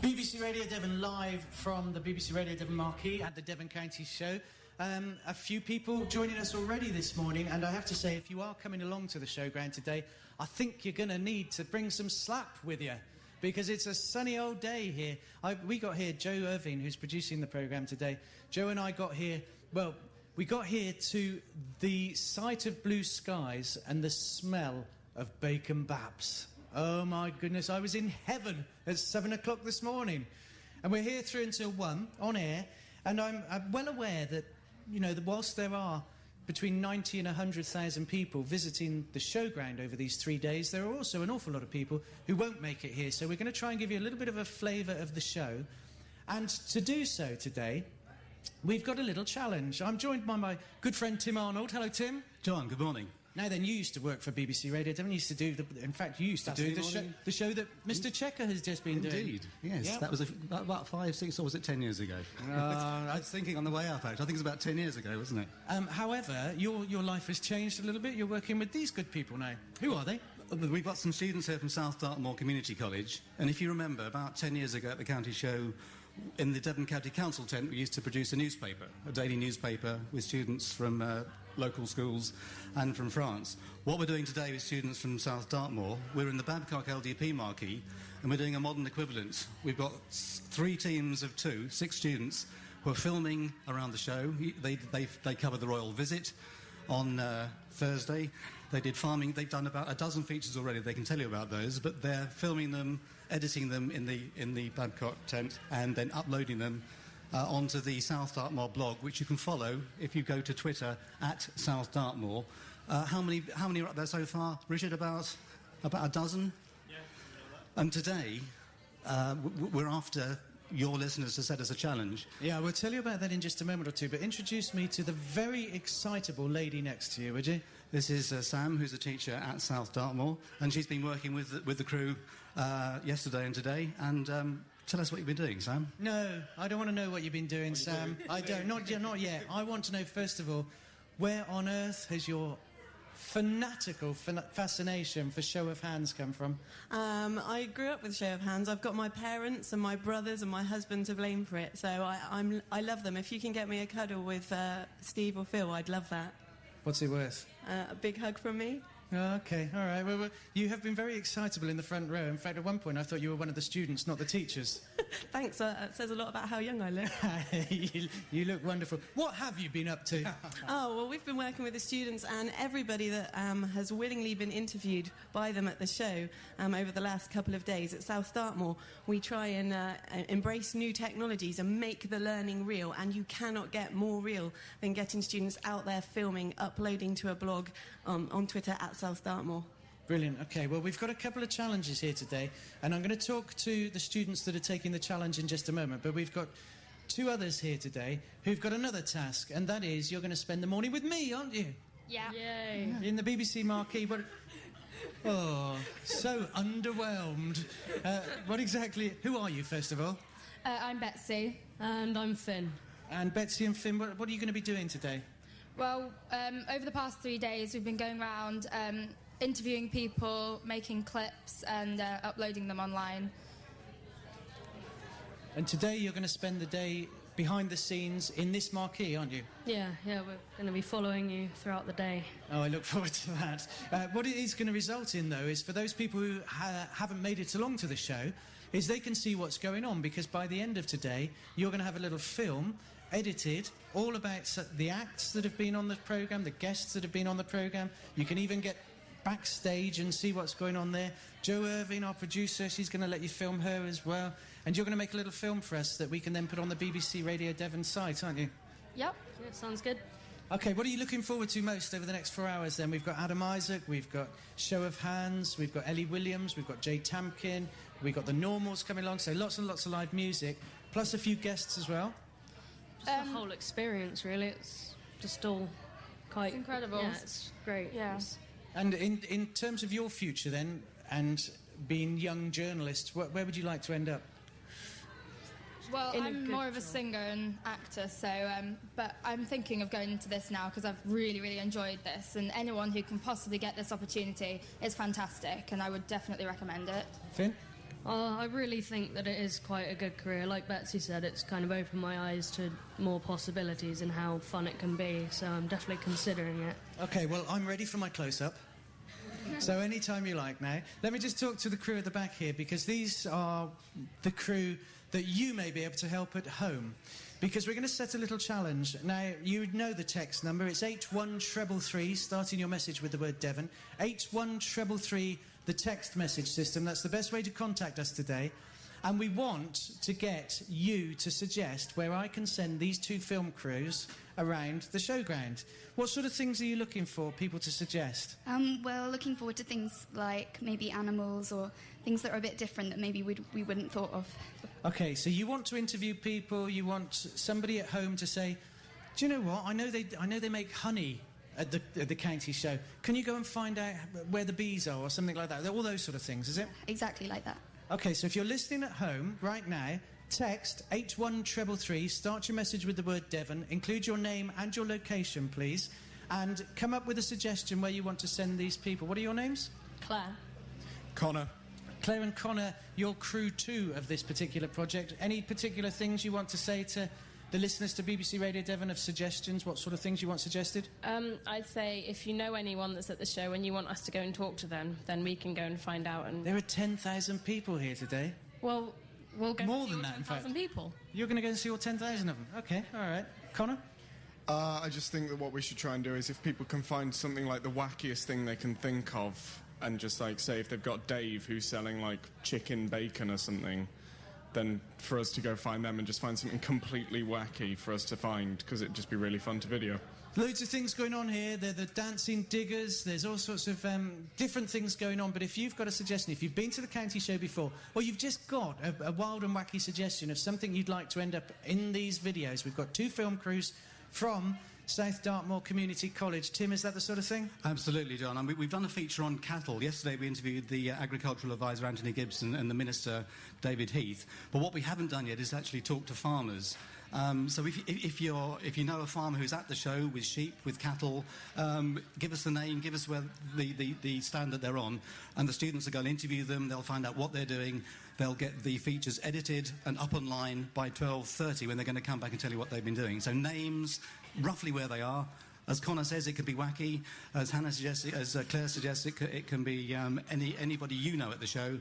BBC Radio Devon live from the BBC Radio Devon marquee at the Devon County Show. A few people joining us already this morning, and I have to say, if you are coming along to the showground today, I think you're going to need to bring some slap with you, because it's a sunny old day here. We got here, Joe Irving, who's producing the programme today. Joe and I got here, well, we got here to the sight of blue skies and the smell of bacon baps. Oh my goodness, I was in heaven at 7 o'clock this morning. And we're here through until 1 on air, and I'm well aware that, you know, that whilst there are between 90 and 100,000 people visiting the showground over these 3 days, there are also an awful lot of people who won't make it here. So we're going to try and give you a little bit of a flavour of the show. And to do so today, we've got a little challenge. I'm joined by my good friend Tim Arnold. Hello, Tim. John, good morning. Now then, you used to work for BBC Radio Devon. You used to do the show that Mr. Checker has just been doing. Indeed, yes. Yep. That was about 5, 6, or was it 10 years ago? I was thinking on the way up, actually. I think it was about 10 years ago, wasn't it? However, your life has changed a little bit. You're working with these good people now. Who are they? We've got some students here from South Dartmoor Community College, and if you remember, about 10 years ago at the county show, in the Devon County Council tent, we used to produce a newspaper, a daily newspaper with students from local schools and from France. What we're doing today with students from South Dartmoor, we're in the Babcock LDP marquee, and we're doing a modern equivalent. We've got 3 teams of 2, 6 students, who are filming around the show. They covered the royal visit on Thursday. They did farming. They've done about a dozen features already. They can tell you about those, but they're filming them, editing them in the Babcock tent, and then uploading them onto the South Dartmoor blog, which you can follow if you go to Twitter at South Dartmoor. How many are up there so far, Richard? About a dozen. Yeah. And today we're after your listeners to set us a challenge. Yeah, we'll tell you about that in just a moment or two, but introduce me to the very excitable lady next to you, would you? This is Sam, who's a teacher at South Dartmoor, and she's been working with the crew yesterday and today, and tell us what you've been doing, Sam. No, I don't want to know what you've been doing, Sam. I don't, not yet. I want to know, first of all, where on earth has your fanatical fascination for Show of Hands come from? I grew up with Show of Hands. I've got my parents and my brothers and my husband to blame for it, so I love them. If you can get me a cuddle with Steve or Phil, I'd love that. What's it worth? A big hug from me. Okay, all right. Well, you have been very excitable in the front row. In fact, at one point I thought you were one of the students, not the teachers. Thanks, that says a lot about how young I look. You look wonderful. What have you been up to? Oh, well, we've been working with the students and everybody that has willingly been interviewed by them at the show over the last couple of days at South Dartmoor. We try and embrace new technologies and make the learning real, and you cannot get more real than getting students out there filming, uploading to a blog on Twitter at South Dartmoor. Brilliant. Okay, well, we've got a couple of challenges here today, and I'm going to talk to the students that are taking the challenge in just a moment, but we've got 2 others here today who've got another task, and that is you're going to spend the morning with me, aren't you? Yeah. Yay. In the BBC marquee. Oh, so underwhelmed. Who are you, first of all? I'm Betsy. And I'm Finn. And Betsy and Finn, what are you going to be doing today? Well, over the past 3 days, we've been going around interviewing people, making clips, and uploading them online. And today you're going to spend the day behind the scenes in this marquee, aren't you? Yeah, we're going to be following you throughout the day. Oh, I look forward to that. What it is going to result in, though, is for those people who haven't made it along to the show, is they can see what's going on, because by the end of today, you're going to have a little film edited all about the acts that have been on the programme, the guests that have been on the programme. You can even get backstage and see what's going on there. Jo Irving, our producer, she's going to let you film her as well. And you're going to make a little film for us that we can then put on the BBC Radio Devon site, aren't you? Yep. Yeah, sounds good. OK, what are you looking forward to most over the next 4 hours then? We've got Adam Isaac, we've got Show of Hands, we've got Ellie Williams, we've got Jay Tamkin, we've got the Normals coming along, so lots and lots of live music, plus a few guests as well. Just the whole experience, really. It's just all quite... incredible. Yeah, it's great. Yeah. And in terms of your future then, and being young journalists, where would you like to end up? Well, I'm more of a singer and actor, so but I'm thinking of going into this now because I've really, really enjoyed this, and anyone who can possibly get this opportunity is fantastic, and I would definitely recommend it. Finn? I really think that it is quite a good career. Like Betsy said, it's kind of opened my eyes to more possibilities and how fun it can be, so I'm definitely considering it. OK, well, I'm ready for my close-up. So any time you like now. Let me just talk to the crew at the back here, because these are the crew that you may be able to help at home. Because we're going to set a little challenge. Now, you know the text number. It's 81333, starting your message with the word Devon. 81333, the text message system. That's the best way to contact us today. And we want to get you to suggest where I can send these two film crews around the showground. What sort of things are you looking for people to suggest? Well, looking forward to things like maybe animals or things that are a bit different that maybe we wouldn't thought of. OK, so you want to interview people, you want somebody at home to say, do you know what, I know they make honey at the county show. Can you go and find out where the bees are or something like that? All those sort of things, is it? Exactly like that. OK, so if you're listening at home right now, text 81333, start your message with the word Devon, include your name and your location, please, and come up with a suggestion where you want to send these people. What are your names? Claire. Connor. Claire and Connor, you're crew 2 of this particular project. Any particular things you want to say to the listeners to BBC Radio Devon of suggestions? What sort of things you want suggested? I'd say if you know anyone that's at the show and you want us to go and talk to them, then we can go and find out. And there are 10,000 people here today. Well, we'll go more and see than all that, in fact. 10,000 people. You're going to go and see all 10,000 of them? OK, all right. Connor? I just think that what we should try and do is if people can find something like the wackiest thing they can think of, and just, like, say if they've got Dave who's selling, like, chicken bacon or something, then for us to go find them and just find something completely wacky for us to find, because it'd just be really fun to video. Loads of things going on here. They're the dancing diggers. There's all sorts of different things going on. But if you've got a suggestion, if you've been to the county show before, or you've just got a wild and wacky suggestion of something you'd like to end up in these videos, we've got 2 film crews from South Dartmoor Community College. Tim, is that the sort of thing? Absolutely, John. I mean, we've done a feature on cattle. Yesterday we interviewed the agricultural advisor Anthony Gibson and the minister David Heath. But what we haven't done yet is actually talk to farmers. So if you know a farmer who's at the show with sheep, with cattle, give us the name, give us where the stand that they're on, and the students are going to interview them. They'll find out what they're doing. They'll get the features edited and up online by 12:30 when they're going to come back and tell you what they've been doing. So names, roughly where they are. As Connor says, it can be wacky. As Hannah suggested, as Claire suggested, it can be anybody you know at the show.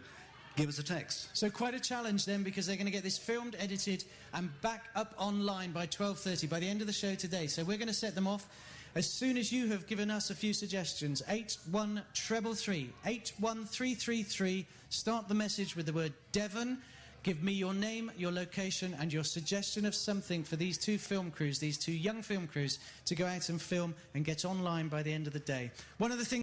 Give us a text. So quite a challenge then, because they're going to get this filmed, edited and back up online by 12:30, by the end of the show today. So we're going to set them off as soon as you have given us a few suggestions. 81333, 81333. Start the message with the word Devon. Give me your name, your location and your suggestion of something for these 2 film crews, these 2 young film crews, to go out and film and get online by the end of the day. One of the things